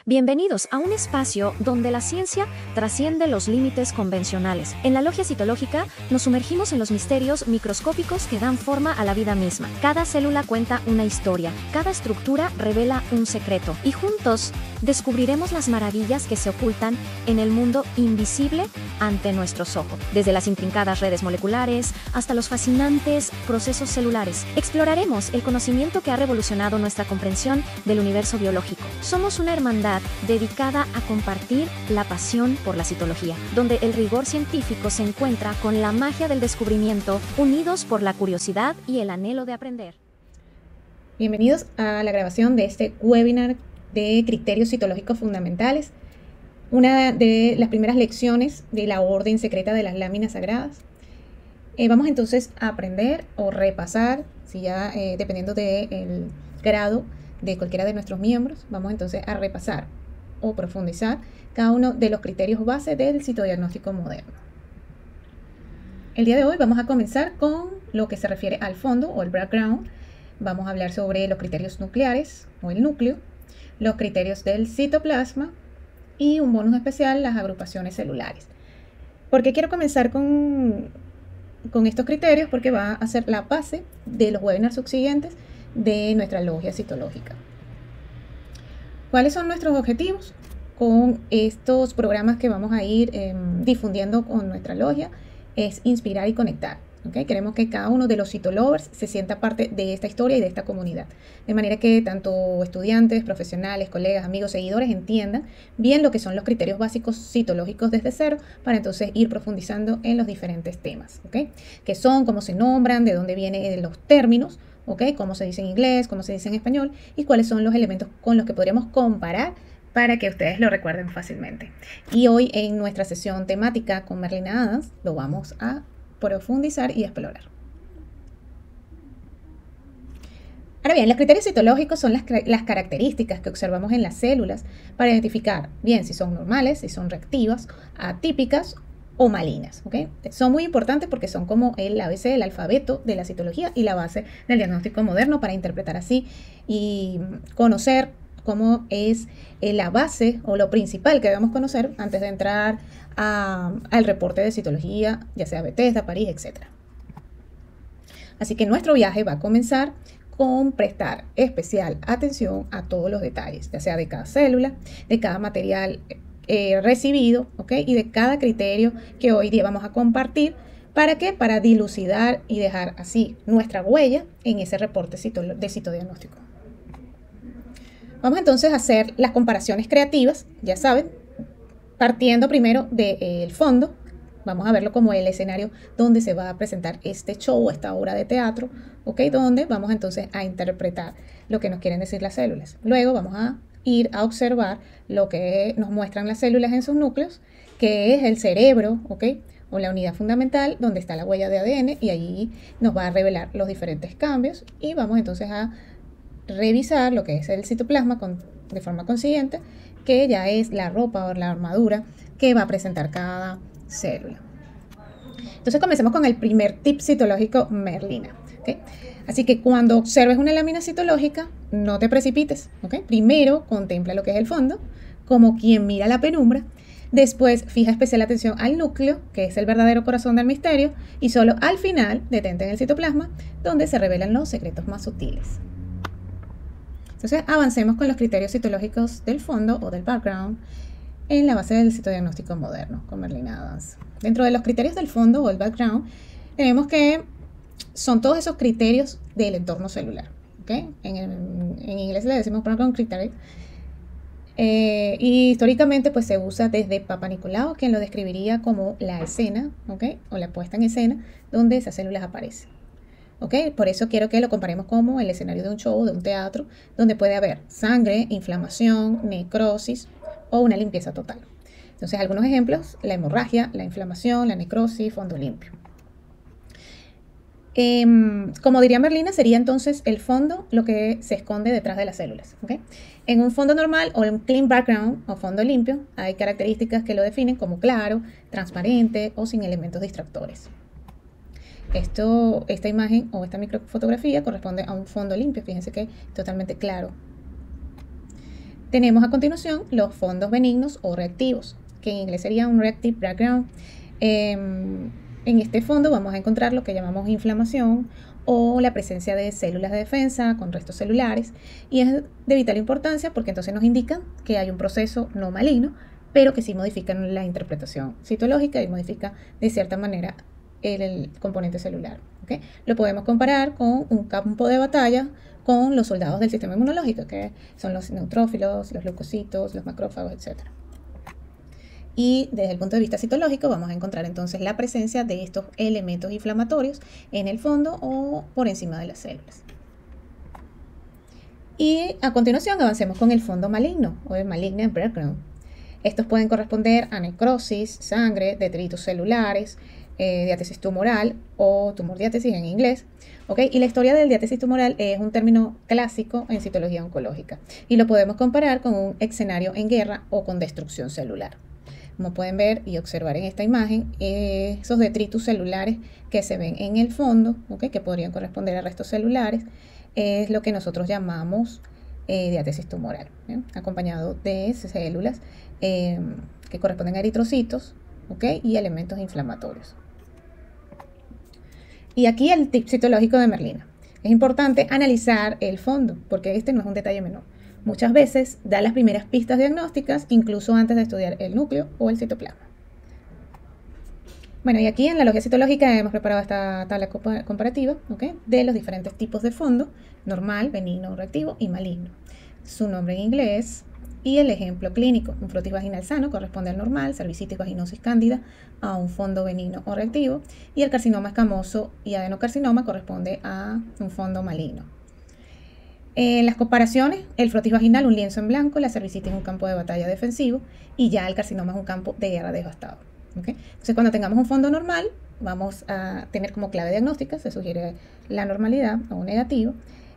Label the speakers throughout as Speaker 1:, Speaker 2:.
Speaker 1: Bienvenidos a un espacio donde la ciencia trasciende los límites convencionales. En la logia citológica nos sumergimos en los misterios microscópicos que dan forma a la vida misma. Cada célula cuenta una historia, cada estructura revela un secreto y juntos descubriremos las maravillas que se ocultan en el mundo invisible ante nuestros ojos. Desde las intrincadas redes moleculares hasta los fascinantes procesos celulares, exploraremos el conocimiento que ha revolucionado nuestra comprensión del universo biológico. Somos una hermandad dedicada a compartir la pasión por la citología, donde el rigor científico se encuentra con la magia del descubrimiento, unidos por la curiosidad y el anhelo de aprender.
Speaker 2: Bienvenidos a la grabación de este webinar de criterios citológicos fundamentales, una de las primeras lecciones de la orden secreta de las láminas sagradas. Vamos entonces a aprender o repasar, si ya dependiendo del grado de cualquiera de nuestros miembros, vamos entonces a repasar o profundizar cada uno de los criterios base del citodiagnóstico moderno. El día de hoy vamos a comenzar con lo que se refiere al fondo o el background. Vamos a hablar sobre los criterios nucleares o el núcleo, los criterios del citoplasma y un bonus especial, las agrupaciones celulares. ¿Por qué quiero comenzar con estos criterios? Porque va a ser la base de los webinars subsiguientes de nuestra logia citológica. ¿Cuáles son nuestros objetivos con estos programas que vamos a ir difundiendo con nuestra logia? Es inspirar y conectar. ¿Okay? Queremos que cada uno de los citolovers se sienta parte de esta historia y de esta comunidad, de manera que tanto estudiantes, profesionales, colegas, amigos, seguidores entiendan bien lo que son los criterios básicos citológicos desde cero, para entonces ir profundizando en los diferentes temas, ¿okay? ¿Qué son? ¿Cómo se nombran? ¿De dónde vienen los términos? ¿Okay? ¿Cómo se dice en inglés? ¿Cómo se dice en español? ¿Y cuáles son los elementos con los que podríamos comparar para que ustedes lo recuerden fácilmente? Y hoy en nuestra sesión temática con Merlina Adams lo vamos a profundizar y explorar. Ahora bien, los criterios citológicos son las características que observamos en las células para identificar bien si son normales, si son reactivas, atípicas o malignas. ¿Okay? Son muy importantes porque son como el ABC, el alfabeto de la citología y la base del diagnóstico moderno para interpretar así y conocer cómo es la base o lo principal que debemos conocer antes de entrar al reporte de citología, ya sea Bethesda, París, etc. Así que nuestro viaje va a comenzar con prestar especial atención a todos los detalles, ya sea de cada célula, de cada material recibido, ¿okay? Y de cada criterio que hoy día vamos a compartir. ¿Para qué? Para dilucidar y dejar así nuestra huella en ese reporte de citodiagnóstico. Vamos entonces a hacer las comparaciones creativas, ya saben, partiendo primero del fondo. Vamos a verlo como el escenario donde se va a presentar este show, esta obra de teatro, ¿ok? Donde vamos entonces a interpretar lo que nos quieren decir las células. Luego vamos a ir a observar lo que nos muestran las células en sus núcleos, que es el cerebro, ¿ok? O la unidad fundamental donde está la huella de ADN, y allí nos va a revelar los diferentes cambios, y vamos entonces a revisar lo que es el citoplasma de forma consiguiente, que ya es la ropa o la armadura que va a presentar cada célula. Entonces comencemos con el primer tip citológico Merlina. ¿Okay? Así que cuando observes una lámina citológica, no te precipites. ¿Okay? Primero contempla lo que es el fondo, como quien mira la penumbra. Después fija especial atención al núcleo, que es el verdadero corazón del misterio, y solo al final detente en el citoplasma, donde se revelan los secretos más sutiles. Entonces avancemos con los criterios citológicos del fondo o del background en la base del citodiagnóstico moderno con Merlina Adams. Dentro de los criterios del fondo o el background tenemos que son todos esos criterios del entorno celular. ¿Okay? En inglés le decimos background criteria. Y históricamente pues se usa desde Papa Nicolau, quien lo describiría como la escena, ¿okay? O la puesta en escena donde esas células aparecen. ¿Okay? Por eso quiero que lo comparemos como el escenario de un show, de un teatro, donde puede haber sangre, inflamación, necrosis o una limpieza total. Entonces, algunos ejemplos: la hemorragia, la inflamación, la necrosis, fondo limpio. Como diría Merlina, sería entonces el fondo lo que se esconde detrás de las células. ¿Okay? En un fondo normal o en un clean background o fondo limpio, hay características que lo definen como claro, transparente o sin elementos distractores. Esta imagen o esta microfotografía corresponde a un fondo limpio, fíjense que es totalmente claro. Tenemos a continuación los fondos benignos o reactivos, que en inglés sería un reactive background. En este fondo vamos a encontrar lo que llamamos inflamación o la presencia de células de defensa con restos celulares, y es de vital importancia porque entonces nos indican que hay un proceso no maligno, pero que sí modifican la interpretación citológica y modifica de cierta manera el componente celular. ¿Okay? Lo podemos comparar con un campo de batalla con los soldados del sistema inmunológico, que son los neutrófilos, los leucocitos, los macrófagos, etc. Y desde el punto de vista citológico vamos a encontrar entonces la presencia de estos elementos inflamatorios en el fondo o por encima de las células. Y a continuación avancemos con el fondo maligno o el malignant background. Estos pueden corresponder a necrosis, sangre, detritos celulares, diátesis tumoral o tumor diátesis en inglés. ¿Okay? Y la historia del diátesis tumoral es un término clásico en citología oncológica y lo podemos comparar con un escenario en guerra o con destrucción celular. Como pueden ver y observar en esta imagen, esos detritus celulares que se ven en el fondo, ¿okay? Que podrían corresponder a restos celulares, es lo que nosotros llamamos diátesis tumoral, acompañado de células que corresponden a eritrocitos, ¿okay? Y elementos inflamatorios. Y aquí el tip citológico de Merlina. Es importante analizar el fondo, porque este no es un detalle menor. Muchas veces da las primeras pistas diagnósticas incluso antes de estudiar el núcleo o el citoplasma. Bueno, y aquí en la logía citológica hemos preparado esta tabla comparativa, ¿okay? De los diferentes tipos de fondo: normal, benigno, reactivo y maligno. Su nombre en inglés y el ejemplo clínico. Un frotis vaginal sano corresponde al normal, cervicitis vaginosis cándida a un fondo benigno o reactivo, y el carcinoma escamoso y adenocarcinoma corresponde a un fondo maligno. En las comparaciones, el frotis vaginal un lienzo en blanco, la cervicitis un campo de batalla defensivo y ya el carcinoma es un campo de guerra devastado. ¿Okay? Entonces, cuando tengamos un fondo normal, vamos a tener como clave diagnóstica, se sugiere la normalidad o negativo.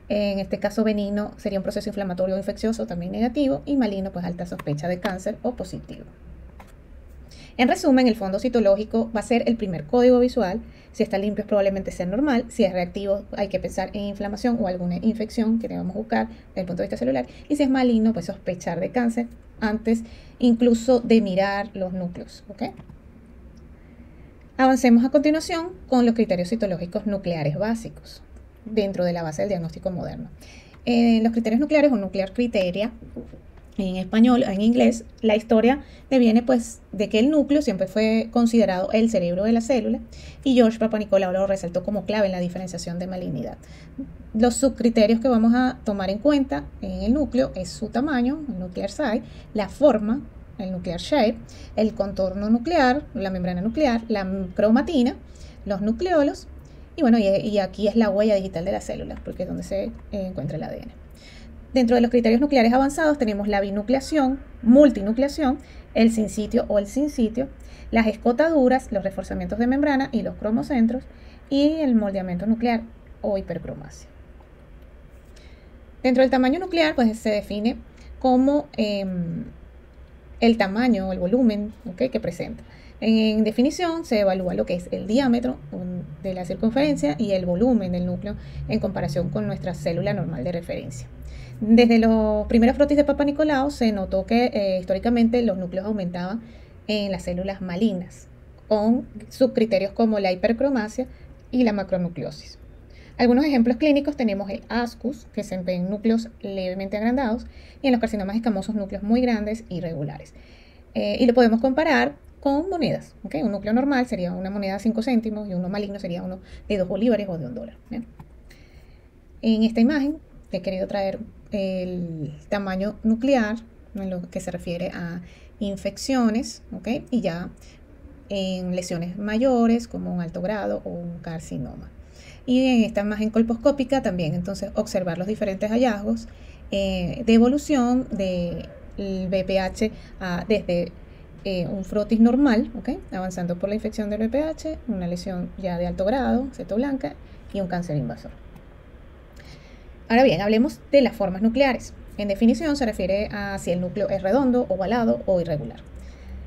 Speaker 2: En este caso, benigno sería un proceso inflamatorio o infeccioso, también negativo, y maligno, pues alta sospecha de cáncer o positivo. En resumen, el fondo citológico va a ser el primer código visual. Si está limpio, es probablemente sea normal. Si es reactivo, hay que pensar en inflamación o alguna infección que debamos buscar desde el punto de vista celular. Y si es maligno, pues sospechar de cáncer antes incluso de mirar los núcleos. ¿Okay? Avancemos a continuación con los criterios citológicos nucleares básicos dentro de la base del diagnóstico moderno. Los criterios nucleares o nuclear criteria en español, en inglés, la historia deviene pues de que el núcleo siempre fue considerado el cerebro de la célula y George Papanicolaou lo resaltó como clave en la diferenciación de malignidad. Los subcriterios que vamos a tomar en cuenta en el núcleo es su tamaño, el nuclear size, la forma, el nuclear shape, el contorno nuclear, la membrana nuclear, la cromatina, los nucleolos y bueno, y aquí es la huella digital de la célula porque es donde se encuentra el ADN. Dentro de los criterios nucleares avanzados tenemos la binucleación, multinucleación, el sinsitio o el sinsitio, las escotaduras, los reforzamientos de membrana y los cromocentros y el moldeamiento nuclear o hipercromasia. Dentro del tamaño nuclear pues se define como el tamaño o el volumen, ¿okay? Que presenta. En definición se evalúa lo que es el diámetro de la circunferencia y el volumen del núcleo en comparación con nuestra célula normal de referencia. Desde los primeros frotis de Papanicolaou se notó que históricamente los núcleos aumentaban en las células malignas, con subcriterios como la hipercromasia y la macronucleosis. Algunos ejemplos clínicos tenemos el ASCUS, que se ve en núcleos levemente agrandados, y en los carcinomas escamosos núcleos muy grandes y irregulares. Y lo podemos comparar con monedas. ¿Okay? Un núcleo normal sería una moneda de 5 céntimos y uno maligno sería uno de 2 bolívares o de $1. ¿Bien? En esta imagen he querido traer el tamaño nuclear en lo que se refiere a infecciones, ¿okay? Y ya en lesiones mayores como un alto grado o un carcinoma. Y en esta imagen colposcópica también entonces observar los diferentes hallazgos de evolución del BPH desde un frotis normal, ¿okay? Avanzando por la infección del BPH, una lesión ya de alto grado, ceto blanca y un cáncer invasor. Ahora bien, hablemos de las formas nucleares. En definición se refiere a si el núcleo es redondo, ovalado o irregular.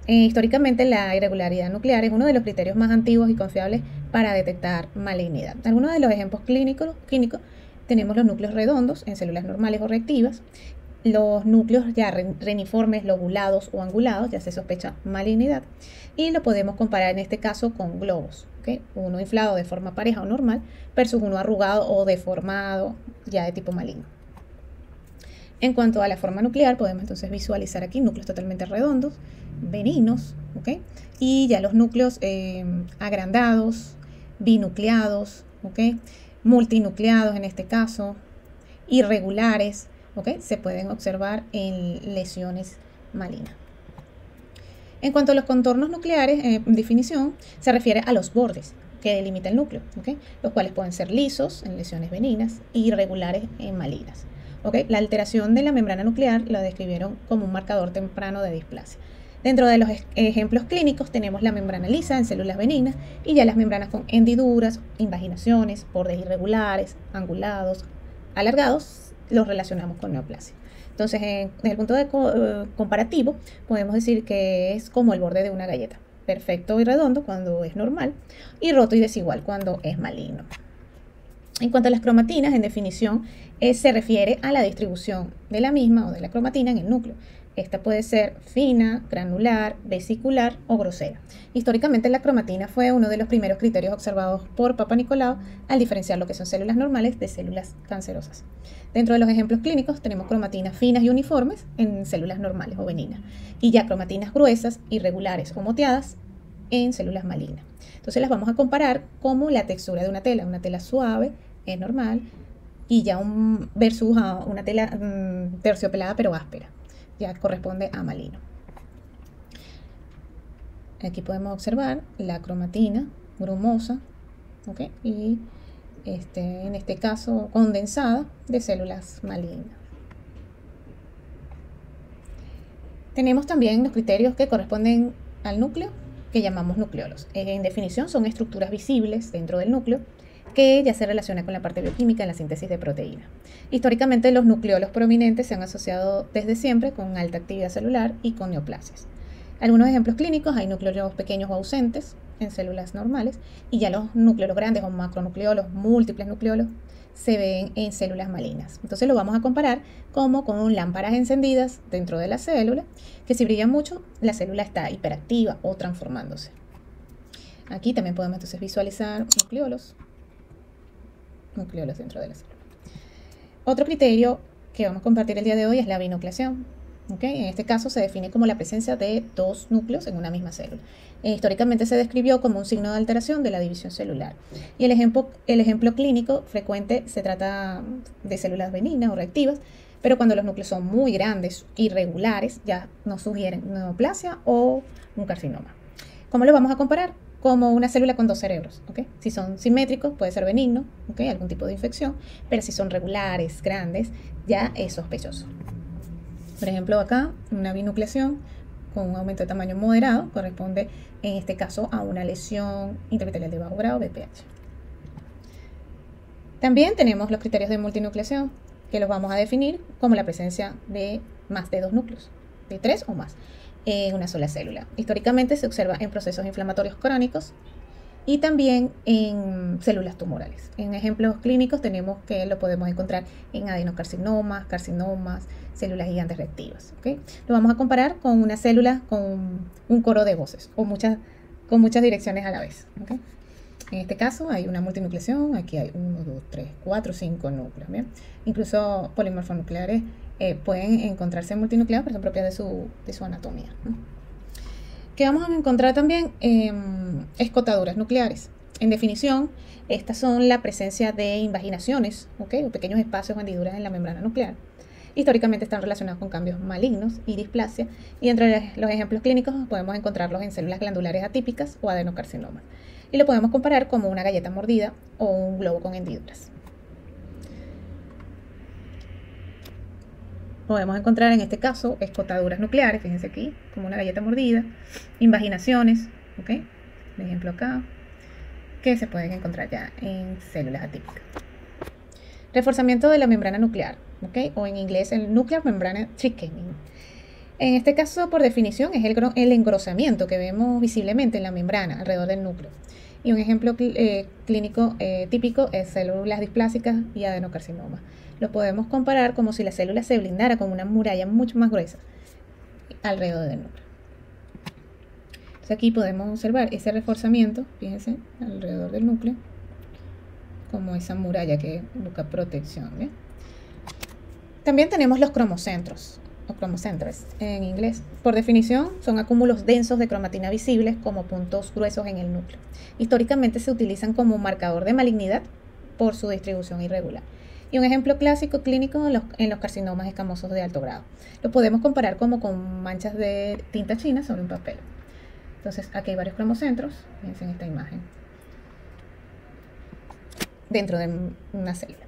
Speaker 2: Históricamente la irregularidad nuclear es uno de los criterios más antiguos y confiables para detectar malignidad. Algunos de los ejemplos clínicos tenemos los núcleos redondos en células normales o reactivas los núcleos ya reniformes, lobulados o angulados, ya se sospecha malignidad. Y lo podemos comparar en este caso con globos, ¿okay? Uno inflado de forma pareja o normal versus uno arrugado o deformado ya de tipo maligno. En cuanto a la forma nuclear, podemos entonces visualizar aquí núcleos totalmente redondos, benignos, ¿okay? Y ya los núcleos agrandados, binucleados, ¿okay? Multinucleados en este caso, irregulares, ¿okay? Se pueden observar en lesiones malignas. En cuanto a los contornos nucleares, en definición, se refiere a los bordes que delimitan el núcleo, ¿okay? Los cuales pueden ser lisos en lesiones benignas y irregulares en malignas. ¿Okay? La alteración de la membrana nuclear la describieron como un marcador temprano de displasia. Dentro de los ejemplos clínicos tenemos la membrana lisa en células benignas y ya las membranas con hendiduras, invaginaciones, bordes irregulares, angulados, alargados, los relacionamos con neoplasia. Entonces, desde el punto de comparativo, podemos decir que es como el borde de una galleta, perfecto y redondo cuando es normal y roto y desigual cuando es maligno. En cuanto a las cromatinas, en definición, se refiere a la distribución de la misma o de la cromatina en el núcleo. Esta puede ser fina, granular, vesicular o grosera. Históricamente la cromatina fue uno de los primeros criterios observados por Papa Nicolau al diferenciar lo que son células normales de células cancerosas. Dentro de los ejemplos clínicos tenemos cromatinas finas y uniformes en células normales o benignas y ya cromatinas gruesas, irregulares o moteadas en células malignas. Entonces las vamos a comparar como la textura de una tela suave es normal y ya versus a una tela terciopelada pero áspera, ya corresponde a maligno. Aquí podemos observar la cromatina grumosa, ¿okay? Y en este caso condensada de células malignas. Tenemos también los criterios que corresponden al núcleo, que llamamos nucleolos. En definición son estructuras visibles dentro del núcleo que ya se relaciona con la parte bioquímica en la síntesis de proteínas. Históricamente los nucleolos prominentes se han asociado desde siempre con alta actividad celular y con neoplasias. Algunos ejemplos clínicos: hay nucleolos pequeños o ausentes en células normales y ya los nucleolos grandes o macronucleolos, múltiples nucleolos, se ven en células malignas. Entonces lo vamos a comparar como con lámparas encendidas dentro de la célula, que si brillan mucho, la célula está hiperactiva o transformándose. Aquí también podemos entonces visualizar nucleolos dentro de la célula. Otro criterio que vamos a compartir el día de hoy es la binucleación. ¿Okay? En este caso se define como la presencia de dos núcleos en una misma célula. Históricamente se describió como un signo de alteración de la división celular. Y el ejemplo clínico frecuente se trata de células benignas o reactivas, pero cuando los núcleos son muy grandes, irregulares, ya nos sugieren neoplasia o un carcinoma. ¿Cómo lo vamos a comparar? Como una célula con dos cerebros, ¿okay? Si son simétricos, puede ser benigno, ¿okay? Algún tipo de infección, pero si son regulares, grandes, ya es sospechoso. Por ejemplo, acá, una binucleación con un aumento de tamaño moderado corresponde, en este caso, a una lesión intraepitelial de bajo grado, BPH. También tenemos los criterios de multinucleación, que los vamos a definir como la presencia de más de dos núcleos, de 3 o más, en una sola célula. Históricamente se observa en procesos inflamatorios crónicos y también en células tumorales. En ejemplos clínicos tenemos que lo podemos encontrar en adenocarcinomas, carcinomas, células gigantes reactivas. ¿Okay? Lo vamos a comparar con una célula con un coro de voces o con muchas direcciones a la vez. ¿Okay? En este caso hay una multinucleación, aquí hay 1, 2, 3, 4, 5 núcleos. ¿Bien? Incluso polimorfonucleares pueden encontrarse multinucleados, pero son propias de su anatomía, ¿no? Que vamos a encontrar también escotaduras nucleares. En definición, estas son la presencia de invaginaciones, ¿okay? O pequeños espacios o hendiduras en la membrana nuclear. Históricamente están relacionados con cambios malignos y displasia, y entre los ejemplos clínicos podemos encontrarlos en células glandulares atípicas o adenocarcinomas. Y lo podemos comparar como una galleta mordida o un globo con hendiduras. Podemos encontrar en este caso escotaduras nucleares, fíjense aquí, como una galleta mordida, invaginaciones, ¿ok? Por ejemplo acá, que se pueden encontrar ya en células atípicas. Reforzamiento de la membrana nuclear, ¿ok? O en inglés el nuclear membrane thickening. En este caso, por definición, es el engrosamiento que vemos visiblemente en la membrana alrededor del núcleo. Y un ejemplo clínico típico es células displásicas y adenocarcinoma. lo podemos comparar como si la célula se blindara con una muralla mucho más gruesa alrededor del núcleo. Entonces aquí podemos observar ese reforzamiento, fíjense, alrededor del núcleo, como esa muralla que busca protección, ¿bien? También tenemos los cromocentros, o chromocentres en inglés. Por definición, son acúmulos densos de cromatina visibles como puntos gruesos en el núcleo. Históricamente se utilizan como marcador de malignidad por su distribución irregular. Y un ejemplo clásico clínico en los carcinomas escamosos de alto grado. Lo podemos comparar como con manchas de tinta china sobre un papel. Entonces, aquí hay varios cromocentros, fíjense en esta imagen, dentro de una célula.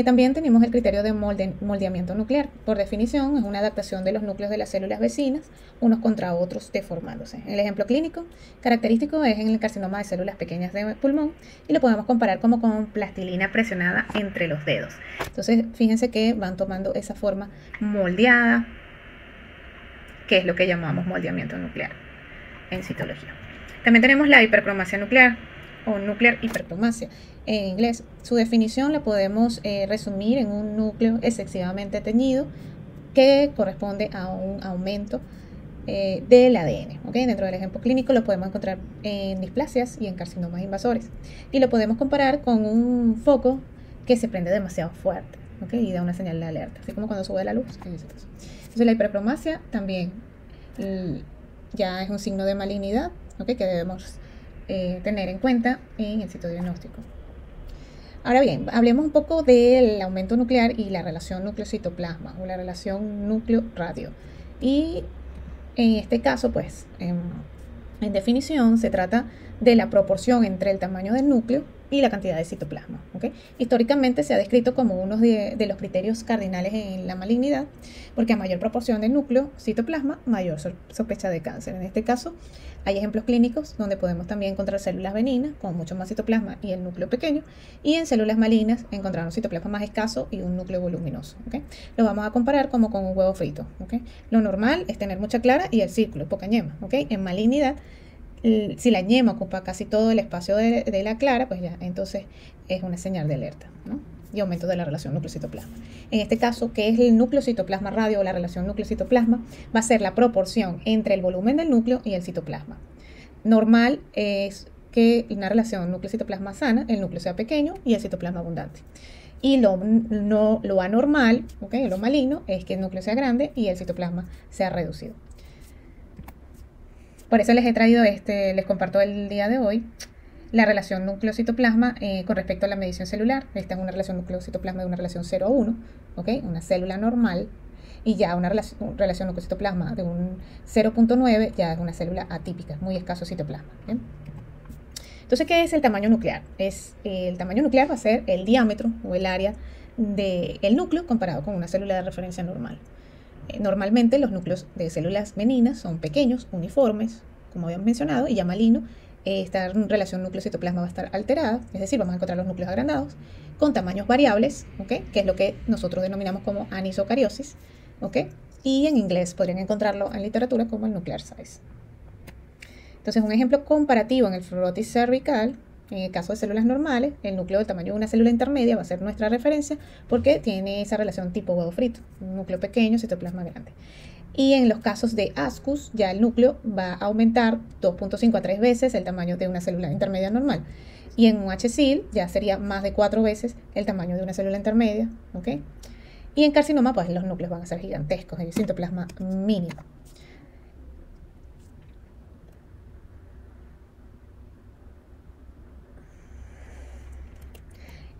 Speaker 2: También tenemos el criterio de moldeamiento nuclear. Por definición, es una adaptación de los núcleos de las células vecinas, unos contra otros, deformándose. El ejemplo clínico característico es en el carcinoma de células pequeñas de pulmón y lo podemos comparar como con plastilina presionada entre los dedos. Entonces, fíjense que van tomando esa forma moldeada, que es lo que llamamos moldeamiento nuclear en citología. También tenemos la hipercromasia nuclear o nuclear hipercromasia. En inglés, su definición la podemos resumir en un núcleo excesivamente teñido que corresponde a un aumento del ADN. ¿Okay? Dentro del ejemplo clínico lo podemos encontrar en displasias y en carcinomas invasores. Y lo podemos comparar con un foco que se prende demasiado fuerte, ¿okay? Y da una señal de alerta, así como cuando sube la luz. Entonces la hipercromasia también ya es un signo de malignidad, ¿okay? Que debemos tener en cuenta en el citodiagnóstico. Ahora bien, hablemos un poco del aumento nuclear y la relación núcleo-citoplasma o la relación núcleo-radio. Y en este caso, pues, en definición, se trata de la proporción entre el tamaño del núcleo y la cantidad de citoplasma. ¿Okay? Históricamente se ha descrito como uno de los criterios cardinales en la malignidad, porque a mayor proporción de núcleo, citoplasma, mayor sospecha de cáncer. En este caso, hay ejemplos clínicos donde podemos también encontrar células benignas con mucho más citoplasma y el núcleo pequeño, y en células malignas encontrar un citoplasma más escaso y un núcleo voluminoso. ¿Okay? Lo vamos a comparar como con un huevo frito. ¿Okay? Lo normal es tener mucha clara y el círculo, poca yema. ¿Okay? En malignidad, si la yema ocupa casi todo el espacio de la clara, pues ya entonces es una señal de alerta, ¿no? Y aumento de la relación núcleo-citoplasma. En este caso, ¿qué es el núcleo-citoplasma radio o la relación núcleo-citoplasma? Va a ser la proporción entre el volumen del núcleo y el citoplasma. Normal es que en una relación núcleo-citoplasma sana, el núcleo sea pequeño y el citoplasma abundante. Y lo anormal, ¿okay? Lo maligno, es que el núcleo sea grande y el citoplasma sea reducido. Por eso les he traído les comparto el día de hoy la relación núcleo-citoplasma con respecto a la medición celular. Esta es una relación núcleo-citoplasma de una relación 0 a 1, ¿okay? Una célula normal, y ya una relación núcleo-citoplasma de un 0.9 ya es una célula atípica, muy escaso citoplasma. ¿Bien? Entonces, ¿qué es el tamaño nuclear? El tamaño nuclear va a ser el diámetro o el área del núcleo comparado con una célula de referencia normal. Normalmente los núcleos de células benignas son pequeños, uniformes, como habíamos mencionado, y ya maligno, esta relación núcleo-citoplasma va a estar alterada, es decir, vamos a encontrar los núcleos agrandados con tamaños variables, ¿okay? Que es lo que nosotros denominamos como anisocariosis, ¿okay? Y en inglés podrían encontrarlo en literatura como el nuclear size. Entonces, un ejemplo comparativo en el fluorosis cervical. En el caso de células normales, el núcleo del tamaño de una célula intermedia va a ser nuestra referencia porque tiene esa relación tipo huevo frito, un núcleo pequeño, citoplasma grande. Y en los casos de ASCUS, ya el núcleo va a aumentar 2.5 a 3 veces el tamaño de una célula intermedia normal. Y en un HSIL ya sería más de 4 veces el tamaño de una célula intermedia. ¿Okay? Y en carcinoma, pues los núcleos van a ser gigantescos, el citoplasma mínimo.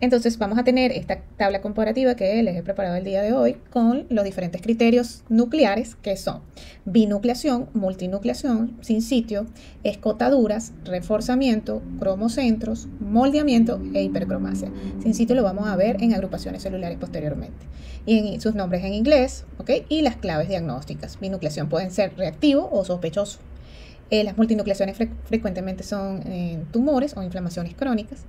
Speaker 2: Entonces vamos a tener esta tabla comparativa que les he preparado el día de hoy con los diferentes criterios nucleares que son binucleación, multinucleación, sin sitio, escotaduras, reforzamiento, cromocentros, moldeamiento e hipercromasia. Sin sitio lo vamos a ver en agrupaciones celulares posteriormente. Y en sus nombres en inglés, ¿okay? Y las claves diagnósticas. Binucleación pueden ser reactivo o sospechoso. Las multinucleaciones frecuentemente son tumores o inflamaciones crónicas.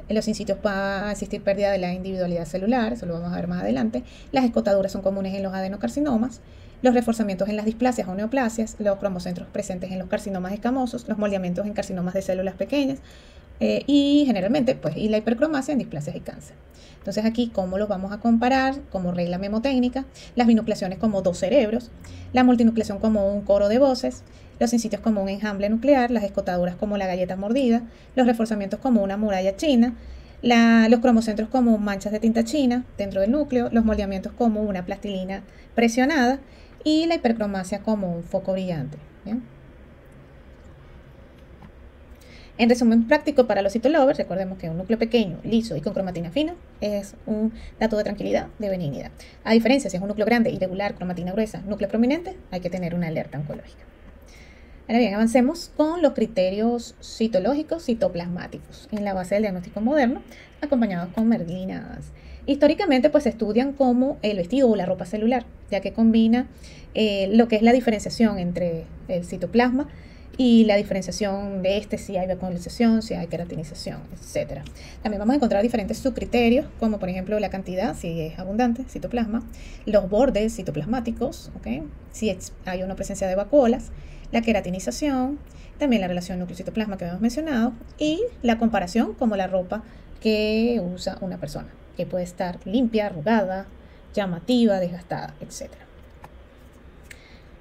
Speaker 2: En los in situ va a existir pérdida de la individualidad celular, eso lo vamos a ver más adelante. Las escotaduras son comunes en los adenocarcinomas. los reforzamientos en las displasias o neoplasias, los cromocentros presentes en los carcinomas escamosos, los moldeamientos en carcinomas de células pequeñas y generalmente pues y la hipercromasia en displasias y cáncer. Entonces aquí, ¿cómo los vamos a comparar? Como regla memotécnica, las binucleaciones como dos cerebros, la multinucleación como un coro de voces, los in-sitios como un enjambre nuclear, las escotaduras como la galleta mordida, los reforzamientos como una muralla china, los cromocentros como manchas de tinta china dentro del núcleo, los moldeamientos como una plastilina presionada y la hipercromasia como un foco brillante. ¿Bien? En resumen práctico para los cytolovers, recordemos que un núcleo pequeño, liso y con cromatina fina es un dato de tranquilidad, de benignidad. A diferencia, si es un núcleo grande, irregular, cromatina gruesa, núcleo prominente, hay que tener una alerta oncológica. Ahora bien, avancemos con los criterios citológicos citoplasmáticos en la base del diagnóstico moderno, acompañados con merlinas. Históricamente, pues se estudian como el vestido o la ropa celular, ya que combina lo que es la diferenciación entre el citoplasma y la diferenciación de si hay vacuolización, si hay queratinización, etc. También vamos a encontrar diferentes subcriterios, como por ejemplo la cantidad, si es abundante, citoplasma, los bordes citoplasmáticos, ¿okay? Si hay una presencia de vacuolas, la queratinización, también la relación núcleo-citoplasma que habíamos mencionado, y la comparación como la ropa que usa una persona, que puede estar limpia, arrugada, llamativa, desgastada, etc.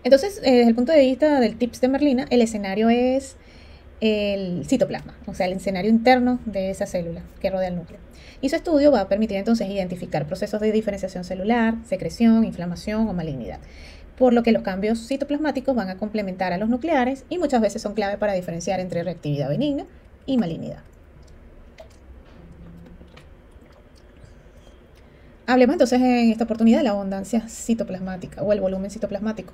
Speaker 2: Entonces, desde el punto de vista del tips de Merlina, el escenario es el citoplasma, o sea, el escenario interno de esa célula que rodea el núcleo. Y su estudio va a permitir entonces identificar procesos de diferenciación celular, secreción, inflamación o malignidad, por lo que los cambios citoplasmáticos van a complementar a los nucleares y muchas veces son clave para diferenciar entre reactividad benigna y malignidad. Hablemos entonces en esta oportunidad de la abundancia citoplasmática o el volumen citoplasmático,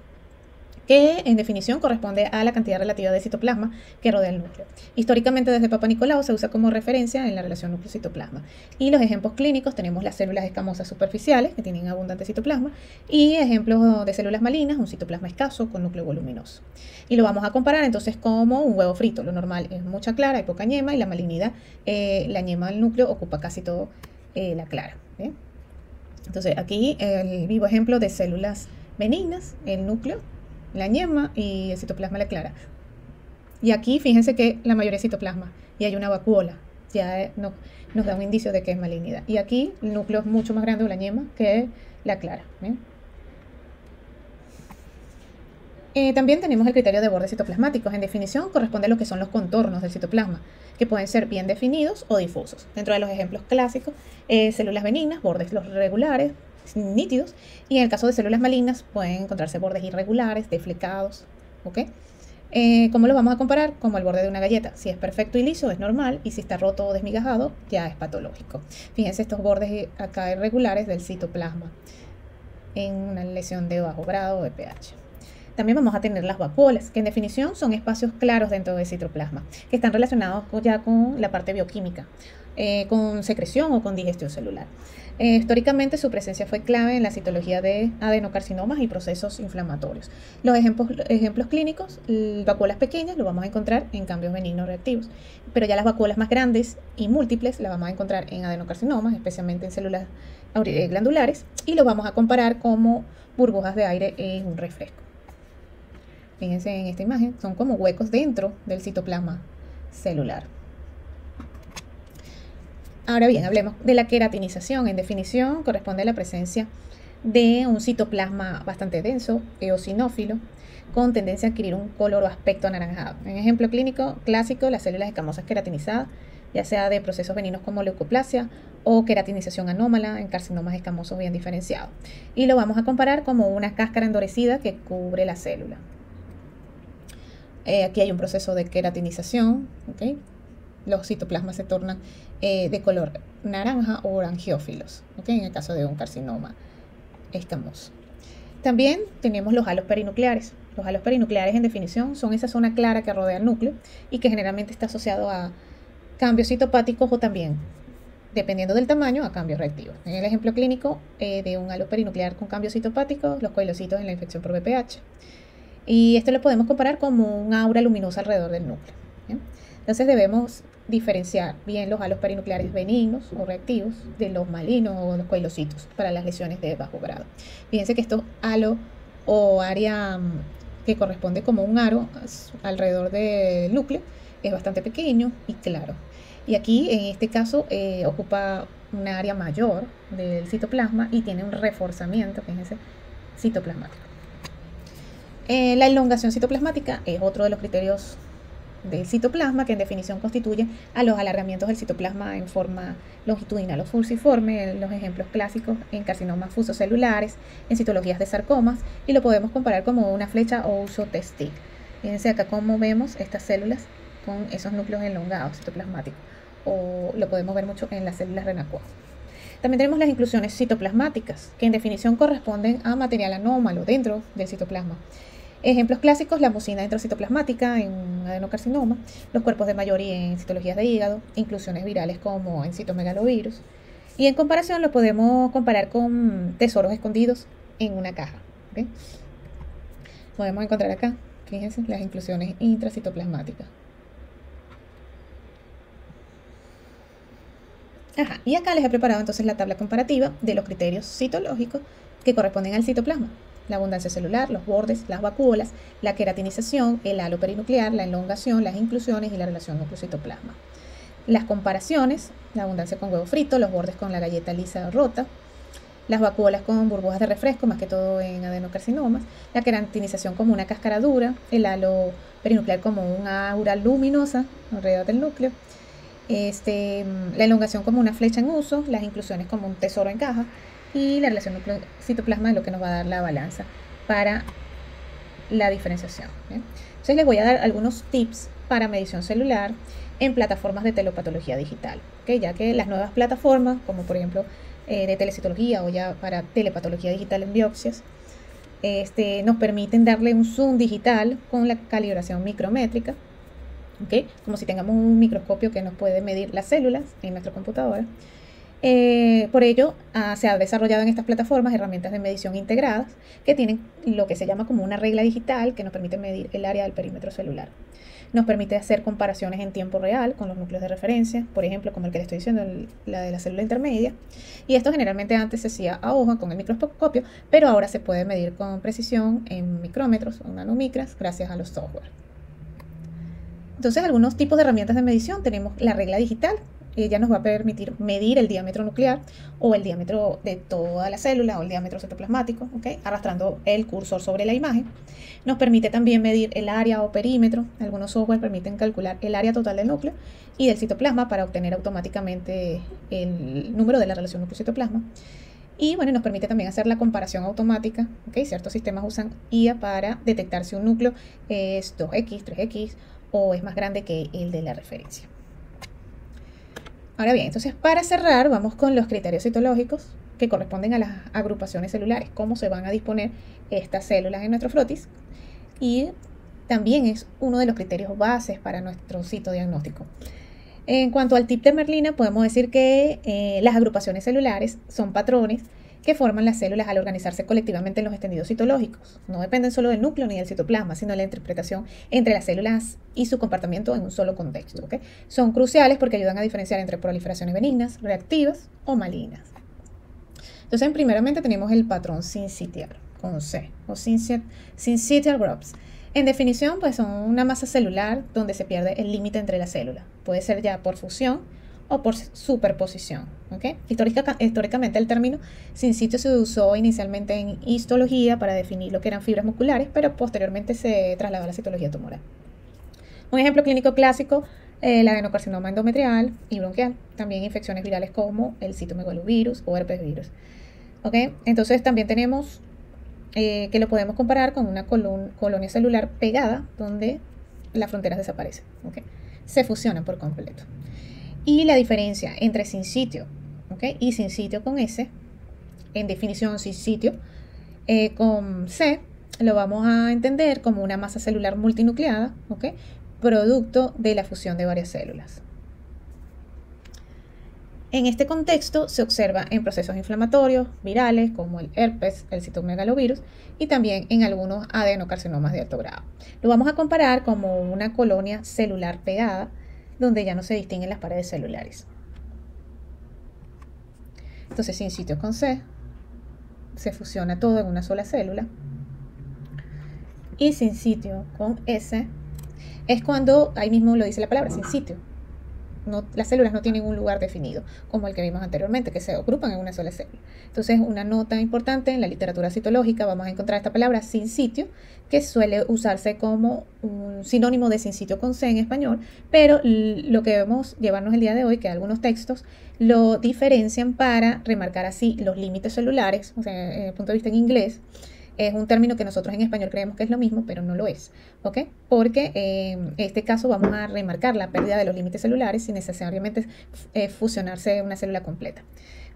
Speaker 2: que en definición corresponde a la cantidad relativa de citoplasma que rodea el núcleo. Históricamente desde Papa Nicolau se usa como referencia en la relación núcleo-citoplasma. Y los ejemplos clínicos tenemos las células escamosas superficiales que tienen abundante citoplasma y ejemplos de células malignas, un citoplasma escaso con núcleo voluminoso. Y lo vamos a comparar entonces como un huevo frito. Lo normal es mucha clara y poca ñema y la malignidad, la ñema del núcleo ocupa casi todo la clara. ¿Bien? Entonces aquí el vivo ejemplo de células benignas, el núcleo, la ñema y el citoplasma la clara. Y aquí fíjense que la mayoría es citoplasma y hay una vacuola, ya nos da un indicio de que es malignidad. Y aquí el núcleo es mucho más grande de la ñema que la clara. También tenemos el criterio de bordes citoplasmáticos. En definición corresponde a lo que son los contornos del citoplasma, que pueden ser bien definidos o difusos. Dentro de los ejemplos clásicos, células benignas, bordes los regulares, nítidos, y en el caso de células malignas pueden encontrarse bordes irregulares, deflecados, ¿ok? ¿Cómo lo vamos a comparar? Como el borde de una galleta. Si es perfecto y liso es normal, y si está roto o desmigajado ya es patológico. Fíjense estos bordes acá irregulares del citoplasma en una lesión de bajo grado de pH. También vamos a tener las vacuolas, que en definición son espacios claros dentro del citoplasma, que están relacionados ya con la parte bioquímica, con secreción o con digestión celular. Históricamente su presencia fue clave en la citología de adenocarcinomas y procesos inflamatorios. Los ejemplos clínicos, vacuolas pequeñas lo vamos a encontrar en cambios benignos reactivos, pero ya las vacuolas más grandes y múltiples las vamos a encontrar en adenocarcinomas, especialmente en células glandulares, y lo vamos a comparar como burbujas de aire en un refresco. Fíjense en esta imagen, son como huecos dentro del citoplasma celular. Ahora bien, hablemos de la queratinización. En definición, corresponde a la presencia de un citoplasma bastante denso, eosinófilo, con tendencia a adquirir un color o aspecto anaranjado. En ejemplo clínico clásico, las células escamosas queratinizadas, ya sea de procesos benignos como leucoplasia o queratinización anómala en carcinomas escamosos bien diferenciados. Y lo vamos a comparar como una cáscara endurecida que cubre la célula. Aquí hay un proceso de queratinización, ¿okay? Los citoplasmas se tornan de color naranja o orangiófilos, ¿okay? En el caso de un carcinoma escamoso. También tenemos los halos perinucleares. Los halos perinucleares, en definición, son esa zona clara que rodea el núcleo y que generalmente está asociado a cambios citopáticos o también, dependiendo del tamaño, a cambios reactivos. En el ejemplo clínico de un halo perinuclear con cambios citopáticos, los coilocitos en la infección por VPH. Y esto lo podemos comparar como un aura luminosa alrededor del núcleo. ¿Bien? Entonces debemos diferenciar bien los halos perinucleares benignos o reactivos de los malignos o los coilocitos para las lesiones de bajo grado. Fíjense que estos halos o área que corresponde como un aro alrededor del núcleo es bastante pequeño y claro. Y aquí en este caso ocupa una área mayor del citoplasma y tiene un reforzamiento, fíjense, citoplasmático. La elongación citoplasmática es otro de los criterios del citoplasma que en definición constituye a los alargamientos del citoplasma en forma longitudinal o fusiforme, los ejemplos clásicos en carcinomas fusocelulares, en citologías de sarcomas, y lo podemos comparar como una flecha o uso textil. Fíjense acá cómo vemos estas células con esos núcleos elongados citoplasmáticos, o lo podemos ver mucho en las células renacuajos. También tenemos las inclusiones citoplasmáticas, que en definición corresponden a material anómalo dentro del citoplasma. Ejemplos clásicos: la mucina intracitoplasmática en adenocarcinoma, los cuerpos de Mayori en citologías de hígado, inclusiones virales como en citomegalovirus. Y en comparación lo podemos comparar con tesoros escondidos en una caja. ¿Okay? Podemos encontrar acá, fíjense, las inclusiones intracitoplasmáticas. Y acá les he preparado entonces la tabla comparativa de los criterios citológicos que corresponden al citoplasma: la abundancia celular, los bordes, las vacuolas, la queratinización, el halo perinuclear, la elongación, las inclusiones y la relación núcleo-citoplasma. Las comparaciones: la abundancia con huevo frito, los bordes con la galleta lisa rota, las vacuolas con burbujas de refresco, más que todo en adenocarcinomas, la queratinización como una cáscara dura, el halo perinuclear como una aura luminosa alrededor del núcleo, la elongación como una flecha en uso, las inclusiones como un tesoro en caja, y la relación núcleo-citoplasma es lo que nos va a dar la balanza para la diferenciación. ¿Bien? Entonces les voy a dar algunos tips para medición celular en plataformas de telepatología digital, ¿okay? Ya que las nuevas plataformas, como por ejemplo de telecitología o ya para telepatología digital en biopsias, nos permiten darle un zoom digital con la calibración micrométrica, ¿okay? Como si tengamos un microscopio que nos puede medir las células en nuestra computadora. Por ello, se ha desarrollado en estas plataformas herramientas de medición integradas que tienen lo que se llama como una regla digital que nos permite medir el área del perímetro celular. Nos permite hacer comparaciones en tiempo real con los núcleos de referencia, por ejemplo, como el que le estoy diciendo, la de la célula intermedia. Y esto generalmente antes se hacía a ojo con el microscopio, pero ahora se puede medir con precisión en micrómetros o nanomicras gracias a los software. Entonces, algunos tipos de herramientas de medición: tenemos la regla digital. Ella nos va a permitir medir el diámetro nuclear o el diámetro de toda la célula o el diámetro citoplasmático, ¿okay? Arrastrando el cursor sobre la imagen. Nos permite también medir el área o perímetro. Algunos software permiten calcular el área total del núcleo y del citoplasma para obtener automáticamente el número de la relación núcleo-citoplasma. Y bueno, nos permite también hacer la comparación automática, ¿okay? Ciertos sistemas usan IA para detectar si un núcleo es 2X, 3X o es más grande que el de la referencia. Ahora bien, entonces para cerrar vamos con los criterios citológicos que corresponden a las agrupaciones celulares, cómo se van a disponer estas células en nuestro frotis, y también es uno de los criterios bases para nuestro citodiagnóstico. En cuanto al tip de Merlina, podemos decir que las agrupaciones celulares son patrones que forman las células al organizarse colectivamente en los extendidos citológicos. No dependen solo del núcleo ni del citoplasma, sino de la interpretación entre las células y su comportamiento en un solo contexto. ¿Okay? Son cruciales porque ayudan a diferenciar entre proliferaciones benignas, reactivas o malignas. Entonces, primeramente tenemos el patrón syncytial, con C, o syncytial growths. En definición, pues son una masa celular donde se pierde el límite entre las células. Puede ser ya por fusión o por superposición. ¿Okay? Históricamente el término syncytio se usó inicialmente en histología para definir lo que eran fibras musculares, pero posteriormente se trasladó a la citología tumoral. Un ejemplo clínico clásico, el adenocarcinoma endometrial y bronquial. También infecciones virales como el citomegalovirus o herpes virus. ¿Okay? Entonces también tenemos que lo podemos comparar con una colonia celular pegada donde las fronteras desaparecen. ¿Okay? Se fusionan por completo. Y la diferencia entre syncytio, ¿okay? y syncytio con S, en definición syncytio con C, lo vamos a entender como una masa celular multinucleada, ¿okay? producto de la fusión de varias células. En este contexto se observa en procesos inflamatorios, virales, como el herpes, el citomegalovirus, y también en algunos adenocarcinomas de alto grado. Lo vamos a comparar como una colonia celular pegada, donde ya no se distinguen las paredes celulares. Entonces, syncytio con C, se fusiona todo en una sola célula. Y sin sitio con S es cuando, ahí mismo lo dice la palabra, sin sitio. No, las células no tienen un lugar definido, como el que vimos anteriormente, que se agrupan en una sola célula. Entonces, una nota importante en la literatura citológica, vamos a encontrar esta palabra sin sitio, que suele usarse como un sinónimo de sin sitio con C en español, pero lo que debemos llevarnos el día de hoy, que algunos textos lo diferencian para remarcar así los límites celulares, o sea, desde el punto de vista en inglés. Es un término que nosotros en español creemos que es lo mismo, pero no lo es, ¿ok? Porque en este caso vamos a remarcar la pérdida de los límites celulares sin necesariamente fusionarse una célula completa.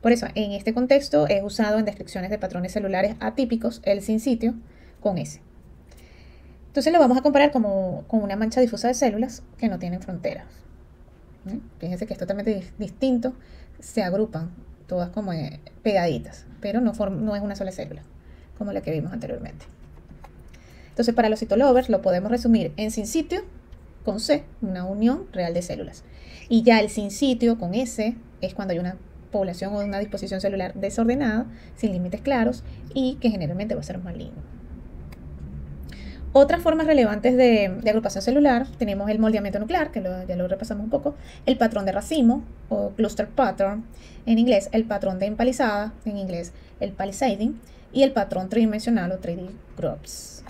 Speaker 2: Por eso, en este contexto es usado en descripciones de patrones celulares atípicos el sin sitio con S. Entonces lo vamos a comparar con una mancha difusa de células que no tienen fronteras. Fíjense que es totalmente distinto, se agrupan todas como pegaditas, pero no es una sola célula, como la que vimos anteriormente. Entonces, para los citolovers lo podemos resumir en sin sitio con C, una unión real de células. Y ya el sin sitio con S es cuando hay una población o una disposición celular desordenada, sin límites claros y que generalmente va a ser maligno. Otras formas relevantes de agrupación celular, tenemos el moldeamiento nuclear, que ya lo repasamos un poco, el patrón de racimo o cluster pattern, en inglés el patrón de empalizada, en inglés el palisading, y el patrón tridimensional o 3D groups.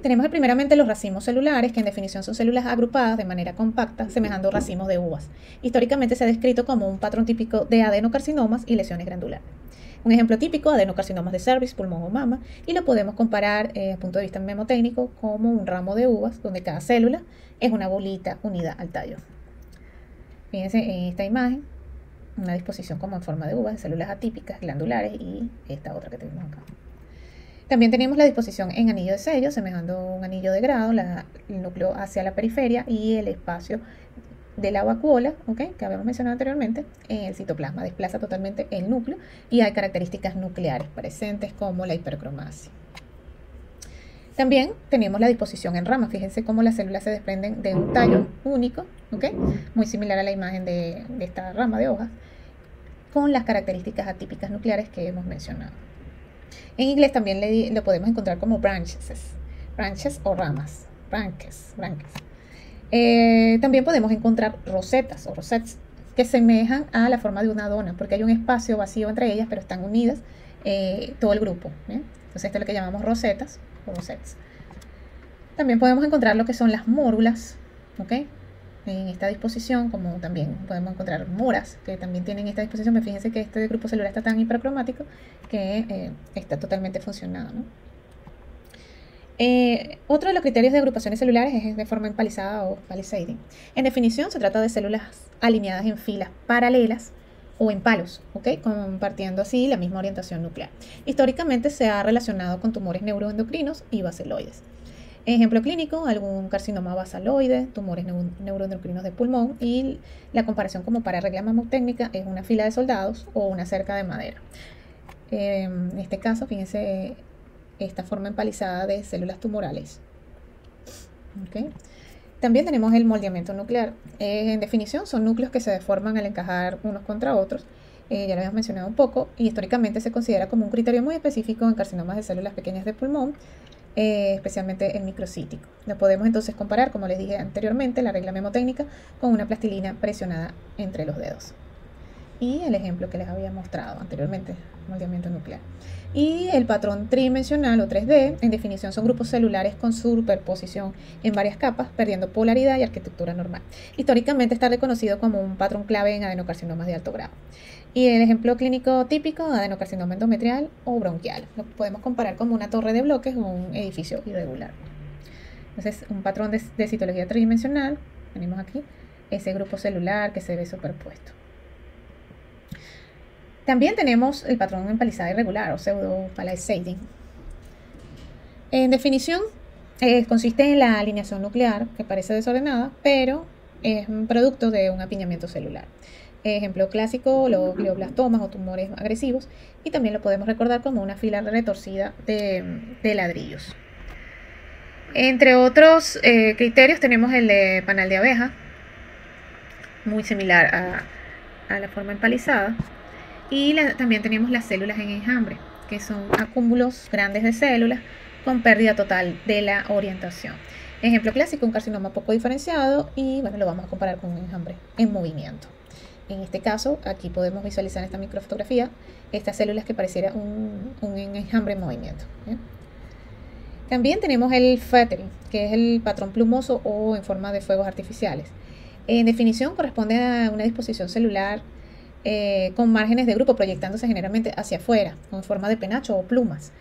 Speaker 2: Tenemos primeramente los racimos celulares, que en definición son células agrupadas de manera compacta, semejando racimos de uvas. Históricamente se ha descrito como un patrón típico de adenocarcinomas y lesiones glandulares. Un ejemplo típico, adenocarcinomas de cervix, pulmón o mama, y lo podemos comparar desde el punto de vista memotécnico como un ramo de uvas, donde cada célula es una bolita unida al tallo. Fíjense en esta imagen, una disposición como en forma de uvas, de células atípicas, glandulares, y esta otra que tenemos acá. También tenemos la disposición en anillo de sello, semejando un anillo de grado, el núcleo hacia la periferia y el espacio de la vacuola, ¿okay?, que habíamos mencionado anteriormente, en el citoplasma. Desplaza totalmente el núcleo y hay características nucleares presentes como la hipercromasia. También tenemos la disposición en ramas. Fíjense cómo las células se desprenden de un tallo único, ¿okay?, muy similar a la imagen de esta rama de hojas, con las características atípicas nucleares que hemos mencionado. En inglés también lo podemos encontrar como branches o ramas, branches. También podemos encontrar rosetas o rosettes que semejan a la forma de una dona, porque hay un espacio vacío entre ellas, pero están unidas todo el grupo. Entonces esto es lo que llamamos rosetas o rosettes. También podemos encontrar lo que son las mórulas, ¿okay?, en esta disposición, como también podemos encontrar moras, que también tienen esta disposición. Pero fíjense que este grupo celular está tan hipercromático que está totalmente funcionado, ¿no? Otro de los criterios de agrupaciones celulares es de forma empalizada o palisading. En definición, se trata de células alineadas en filas paralelas o en palos, ¿okay?, compartiendo así la misma orientación nuclear. Históricamente se ha relacionado con tumores neuroendocrinos y baseloides. Ejemplo clínico, algún carcinoma basaloide, tumores neuroendocrinos de pulmón, y la comparación como para regla mamotécnica es una fila de soldados o una cerca de madera. En este caso, fíjense esta forma empalizada de células tumorales. ¿Okay? También tenemos el moldeamiento nuclear. En definición, son núcleos que se deforman al encajar unos contra otros. Ya lo habíamos mencionado un poco, y históricamente se considera como un criterio muy específico en carcinomas de células pequeñas de pulmón, especialmente el microcítico. Lo podemos entonces comparar, como les dije anteriormente, la regla memotécnica con una plastilina presionada entre los dedos. Y el ejemplo que les había mostrado anteriormente, moldeamiento nuclear. Y el patrón tridimensional o 3D, en definición, son grupos celulares con superposición en varias capas, perdiendo polaridad y arquitectura normal. Históricamente está reconocido como un patrón clave en adenocarcinomas de alto grado. Y el ejemplo clínico típico, adenocarcinoma endometrial o bronquial. Lo podemos comparar como una torre de bloques o un edificio irregular. Entonces, un patrón de citología tridimensional, venimos aquí, ese grupo celular que se ve superpuesto. También tenemos el patrón empalizada irregular o pseudo-palisading. En definición, consiste en la alineación nuclear, que parece desordenada, pero es un producto de un apiñamiento celular. Ejemplo clásico, los glioblastomas o tumores agresivos, y también lo podemos recordar como una fila retorcida de ladrillos. Entre otros criterios tenemos el de panal de abeja, muy similar a la forma empalizada. Y también tenemos las células en enjambre, que son acúmulos grandes de células con pérdida total de la orientación. Ejemplo clásico, un carcinoma poco diferenciado y bueno, lo vamos a comparar con un enjambre en movimiento. En este caso, aquí podemos visualizar en esta microfotografía estas células que pareciera un enjambre en movimiento. ¿Bien? También tenemos el feathering, que es el patrón plumoso o en forma de fuegos artificiales. En definición, corresponde a una disposición celular con márgenes de grupo proyectándose generalmente hacia afuera, en forma de penacho o plumas.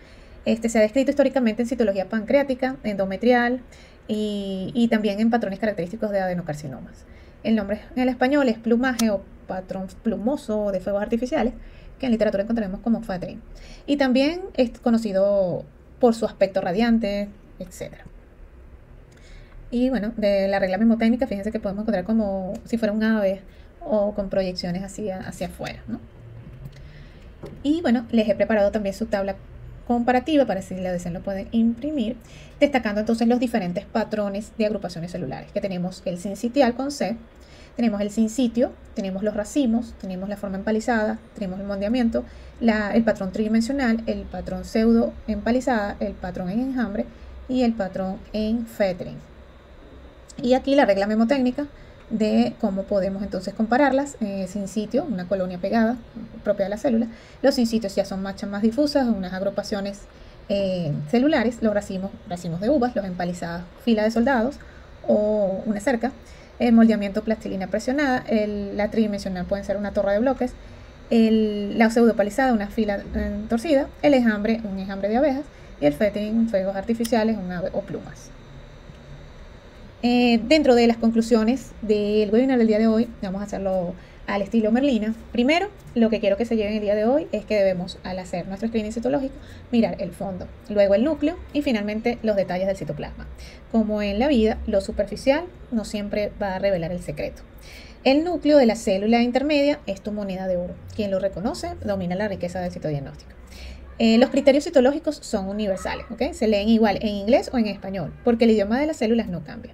Speaker 2: Se ha descrito históricamente en citología pancreática, endometrial y también en patrones característicos de adenocarcinomas. El nombre en el español es plumaje o patrón plumoso de fuegos artificiales, que en literatura encontraremos como feathering. Y también es conocido por su aspecto radiante, etc. Y bueno, de la regla memotécnica, fíjense que podemos encontrar como si fuera un ave o con proyecciones hacia afuera, ¿no? Y bueno, les he preparado también su tabla comparativa para si la desean lo pueden imprimir, destacando entonces los diferentes patrones de agrupaciones celulares, que tenemos el sincitial con C, tenemos el sincitio, tenemos los racimos, tenemos la forma empalizada, tenemos el moldeamiento, el patrón tridimensional, el patrón pseudo empalizada, el patrón en enjambre y el patrón en feathering. Y aquí la regla memotécnica de cómo podemos entonces compararlas. Sincitio, una colonia pegada propia de la célula. Los sincitios ya son manchas más difusas, unas agrupaciones celulares. Los racimos de uvas, los empalizadas, fila de soldados o una cerca. El moldeamiento, plastilina presionada. La tridimensional pueden ser una torre de bloques. La pseudopalizada, una fila torcida. El enjambre, un enjambre de abejas. Y el feathering, fuegos artificiales, un ave o plumas. Dentro de las conclusiones del webinar del día de hoy, vamos a hacerlo al estilo Merlina. Primero, lo que quiero que se lleven el día de hoy es que debemos, al hacer nuestro screening citológico, mirar el fondo, luego el núcleo y finalmente los detalles del citoplasma. Como en la vida, lo superficial no siempre va a revelar el secreto. El núcleo de la célula intermedia es tu moneda de oro. Quien lo reconoce domina la riqueza del citodiagnóstico. Los criterios citológicos son universales, ¿okay? Se leen igual en inglés o en español, porque el idioma de las células no cambia.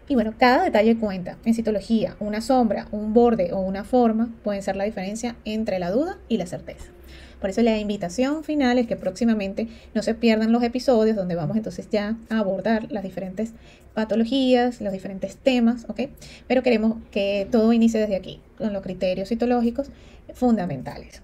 Speaker 2: Y bueno, cada detalle cuenta. En citología, una sombra, un borde o una forma pueden ser la diferencia entre la duda y la certeza. Por eso la invitación final es que próximamente no se pierdan los episodios donde vamos entonces ya a abordar las diferentes patologías, los diferentes temas, ¿ok? Pero queremos que todo inicie desde aquí, con los criterios citológicos fundamentales.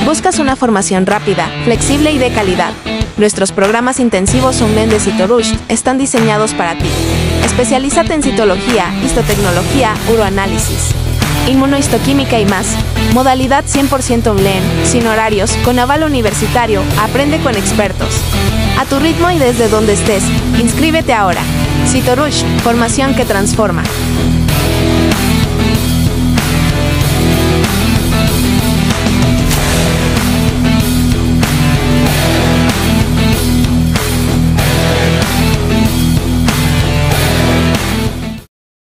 Speaker 3: ¿Buscas una formación rápida, flexible y de calidad? Nuestros programas intensivos online de CitoRush están diseñados para ti. Especialízate en citología, histotecnología, uroanálisis, inmunohistoquímica y más. Modalidad 100% online, sin horarios, con aval universitario. Aprende con expertos. A tu ritmo y desde donde estés. Inscríbete ahora. CitoRush, formación que transforma.